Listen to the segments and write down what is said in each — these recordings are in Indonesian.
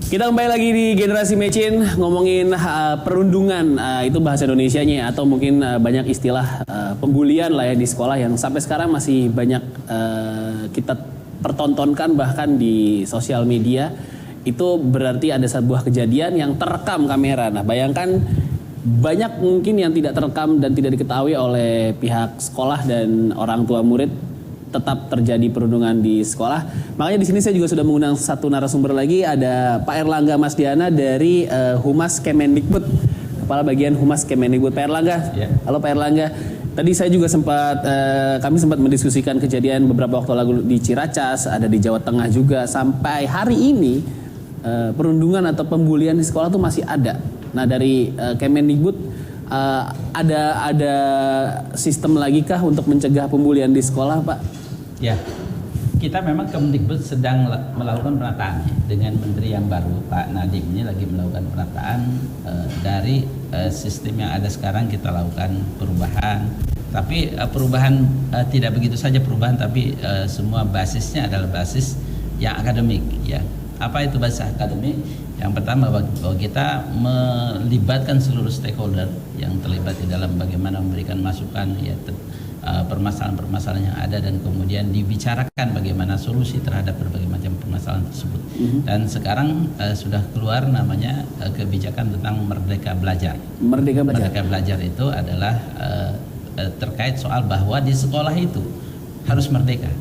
Kita kembali lagi di Generasi Mecin ngomongin perundungan, itu bahasa Indonesianya, atau mungkin banyak istilah pembulian lah ya di sekolah yang sampai sekarang masih banyak kita pertontonkan bahkan di sosial media. Itu berarti ada sebuah kejadian yang terekam kamera. Nah, bayangkan banyak mungkin yang tidak terekam dan tidak diketahui oleh pihak sekolah dan orang tua murid, tetap terjadi perundungan di sekolah. Makanya di sini saya juga sudah mengundang satu narasumber lagi, ada Pak Erlangga Masdiana dari Humas Kemendikbud, Kepala Bagian Humas Kemendikbud. Pak Erlangga, halo Pak Erlangga. Tadi saya juga kami sempat mendiskusikan kejadian beberapa waktu lalu di Ciracas, ada di Jawa Tengah juga. Sampai hari ini perundungan atau pembulian di sekolah itu masih ada. Nah, dari Kemendikbud ada sistem lagi kah untuk mencegah pembulian di sekolah, Pak? Ya, kita memang Kemendikbud sedang melakukan penataan dengan Menteri yang baru, Pak Nadiem ini lagi melakukan penataan dari sistem yang ada sekarang. Kita lakukan perubahan, tapi perubahan tidak begitu saja perubahan, tapi semua basisnya adalah basis yang akademik. Ya, apa itu basis akademik? Yang pertama, bahwa kita melibatkan seluruh stakeholder yang terlibat di dalam bagaimana memberikan masukan ya permasalahan-permasalahan yang ada, dan kemudian dibicarakan bagaimana solusi terhadap berbagai macam permasalahan tersebut. Dan sekarang sudah keluar namanya kebijakan tentang Merdeka Belajar. Merdeka Belajar itu adalah terkait soal bahwa di sekolah itu harus merdeka,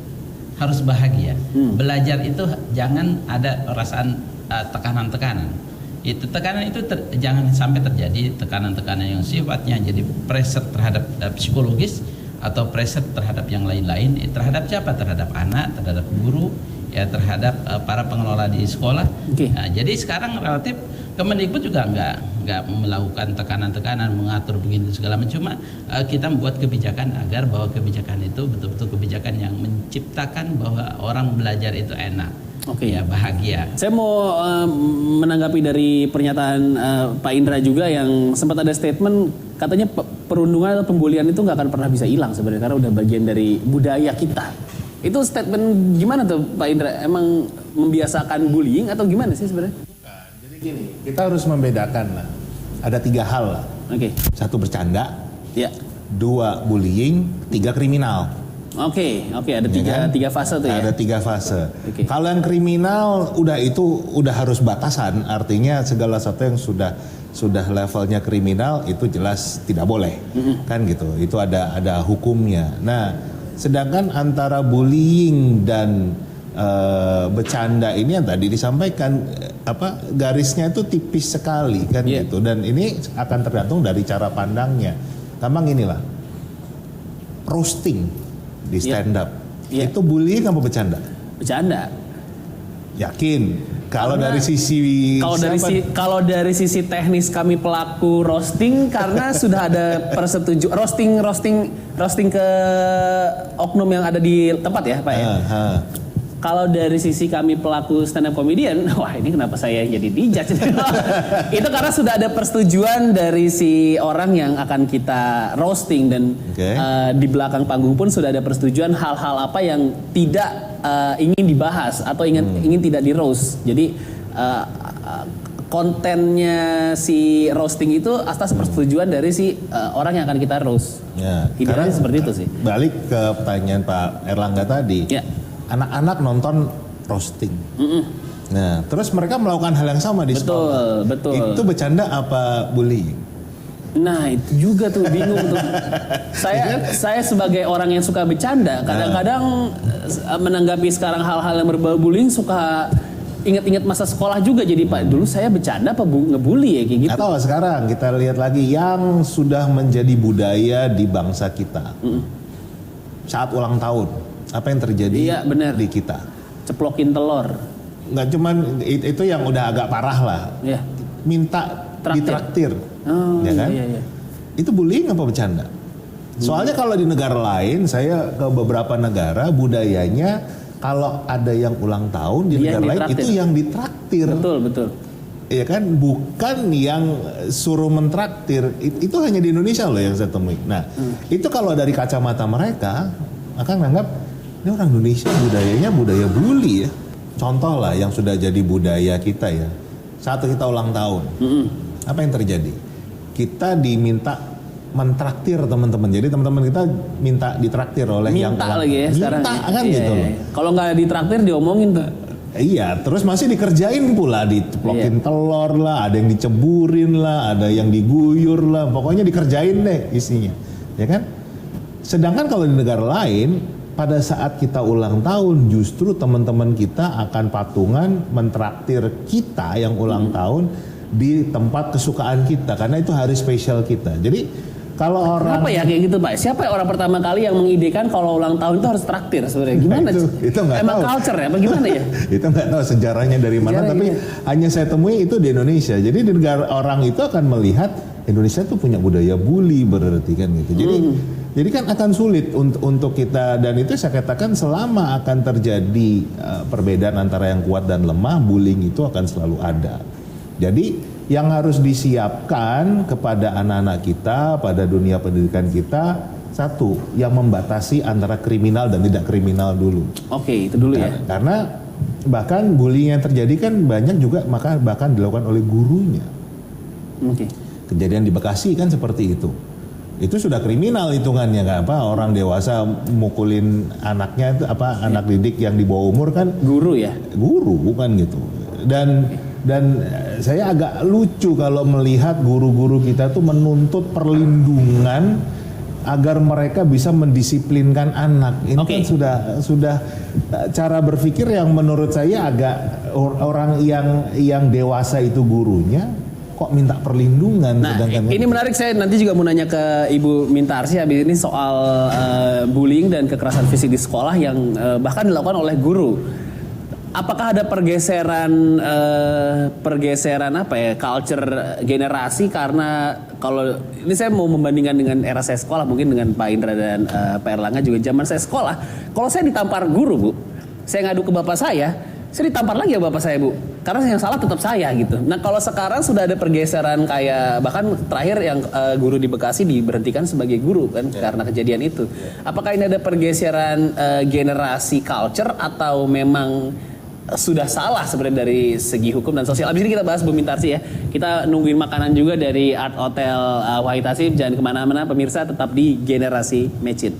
harus bahagia. Belajar itu jangan ada perasaan tekanan-tekanan. Tekanan itu jangan sampai terjadi tekanan-tekanan yang sifatnya jadi pressure terhadap psikologis atau pressure terhadap yang lain-lain. Terhadap siapa? Terhadap anak, terhadap guru, ya, terhadap para pengelola di sekolah. Nah, jadi sekarang relatif Kemendikbud juga nggak melakukan tekanan-tekanan, mengatur begini segala macam. Cuma kita membuat kebijakan agar bahwa kebijakan itu betul-betul kebijakan yang menciptakan bahwa orang belajar itu enak. Ya, bahagia. Saya mau menanggapi dari pernyataan Pak Indra juga yang sempat ada statement katanya perundungan atau pembulian itu nggak akan pernah bisa hilang sebenarnya karena udah bagian dari budaya kita. Itu statement gimana tuh Pak Indra? Emang membiasakan bullying atau gimana sih sebenarnya? Nah, jadi gini, kita harus membedakan lah. Ada 3 hal lah. Satu bercanda, 2 bullying, 3 kriminal. Oke, ada tiga fase tuh ya. Ada 3 fase. Kalau yang kriminal udah harus batasan, artinya segala sesuatu yang sudah levelnya kriminal itu jelas tidak boleh, kan gitu. Itu ada hukumnya. Nah, sedangkan antara bullying dan bercanda ini yang tadi disampaikan garisnya itu tipis sekali kan gitu. Dan ini akan tergantung dari cara pandangnya. Gampang inilah, roasting di stand up. Itu bullying apa bercanda? Bercanda. Yakin? Kalau dari sisi kalau dari sisi teknis kami pelaku roasting karena sudah ada persetujuan roasting ke oknum yang ada di tempat ya, Pak ya. Kalau dari sisi kami pelaku stand up comedian, wah ini kenapa saya jadi dijudge? Itu karena sudah ada persetujuan dari si orang yang akan kita roasting, dan di belakang panggung pun sudah ada persetujuan hal-hal apa yang tidak ingin dibahas atau ingin tidak di roast. Jadi kontennya si roasting itu atas persetujuan dari si orang yang akan kita roast. Ya, idealnya seperti itu sih. Balik ke pertanyaan Pak Erlangga tadi. Anak-anak nonton roasting. Nah, terus mereka melakukan hal yang sama di sekolah. Betul. Itu bercanda apa bullying? Nah, itu juga tuh bingung tuh. Saya sebagai orang yang suka bercanda, kadang-kadang menanggapi sekarang hal-hal yang berbau bullying suka ingat-ingat masa sekolah juga. Jadi Pak, dulu saya bercanda apa ngebully ya kayak gitu. Atau sekarang kita lihat lagi yang sudah menjadi budaya di bangsa kita. Saat ulang tahun, apa yang terjadi di kita? Ceplokin telur. Nggak cuman itu yang udah agak parah lah. Minta ditraktir. Ya kan? Itu bullying apa bercanda? Soalnya kalau di negara lain, saya ke beberapa negara budayanya kalau ada yang ulang tahun di negara lain itu yang ditraktir. Betul. Ya kan, bukan yang suruh mentraktir. Itu hanya di Indonesia loh yang saya temui. Nah, itu kalau dari kacamata mereka akan menganggap ini orang Indonesia budayanya budaya bully ya. Contoh lah yang sudah jadi budaya kita ya. saat kita ulang tahun, apa yang terjadi? Kita diminta mentraktir teman-teman. Jadi teman-teman kita minta ditraktir oleh yang Minta lagi ya sekarang. minta kan Iya, gitu iya. loh. Kalau nggak ditraktir diomongin tuh. Iya, terus masih dikerjain pula, diceplokin telur lah, ada yang diceburin lah, ada yang diguyur lah, pokoknya dikerjain deh isinya, ya kan? Sedangkan kalau di negara lain, pada saat kita ulang tahun, justru teman-teman kita akan patungan mentraktir kita yang ulang tahun di tempat kesukaan kita, karena itu hari spesial kita. Jadi kalau orang Kenapa ya kayak gitu Pak? Siapa ya orang pertama kali yang mengidekan kalau ulang tahun itu harus traktir sebenarnya? Gimana? itu nggak Emang tahu. culture ya? Apa gimana ya? Itu nggak tahu sejarahnya dari mana, Sejarahnya, tapi iya. hanya saya temui itu di Indonesia. Jadi di negara orang itu akan melihat Indonesia tuh punya budaya bully berarti kan gitu. Jadi kan akan sulit untuk kita, dan itu saya katakan selama akan terjadi perbedaan antara yang kuat dan lemah, bullying itu akan selalu ada. Jadi yang harus disiapkan kepada anak-anak kita, pada dunia pendidikan kita, satu, yang membatasi antara kriminal dan tidak kriminal dulu. Oke, itu dulu ya. Karena bahkan bullying yang terjadi kan banyak juga bahkan dilakukan oleh gurunya. Oke. Kejadian di Bekasi kan seperti itu. Itu sudah kriminal hitungannya, nggak apa, orang dewasa mukulin anaknya itu apa, anak didik yang di bawah umur kan Guru ya. guru bukan gitu. Dan saya agak lucu kalau melihat guru-guru kita tuh menuntut perlindungan agar mereka bisa mendisiplinkan anak. Ini Oke. kan sudah cara berpikir yang menurut saya agak orang yang dewasa itu gurunya kok minta perlindungan. Nah, ini menarik, saya nanti juga mau nanya ke Ibu Mintarsi habis ini soal bullying dan kekerasan fisik di sekolah yang bahkan dilakukan oleh guru. Apakah ada pergeseran apa ya, culture generasi, karena kalau ini saya mau membandingkan dengan era saya sekolah, mungkin dengan Pak Indra dan Pak Erlangga juga zaman saya sekolah, kalau saya ditampar guru Bu, saya ngadu ke bapak saya ditampar lagi ya bapak saya Bu, karena yang salah tetap saya gitu. Nah kalau sekarang sudah ada pergeseran kayak bahkan terakhir yang guru di Bekasi diberhentikan sebagai guru kan karena kejadian itu. Apakah ini ada pergeseran generasi culture atau memang sudah salah sebenarnya dari segi hukum dan sosial? Abis ini kita bahas Bu Mintarsi ya. Kita nungguin makanan juga dari Art Hotel Wahid Hasim. Jangan kemana-mana pemirsa, tetap di Generasi Mecin.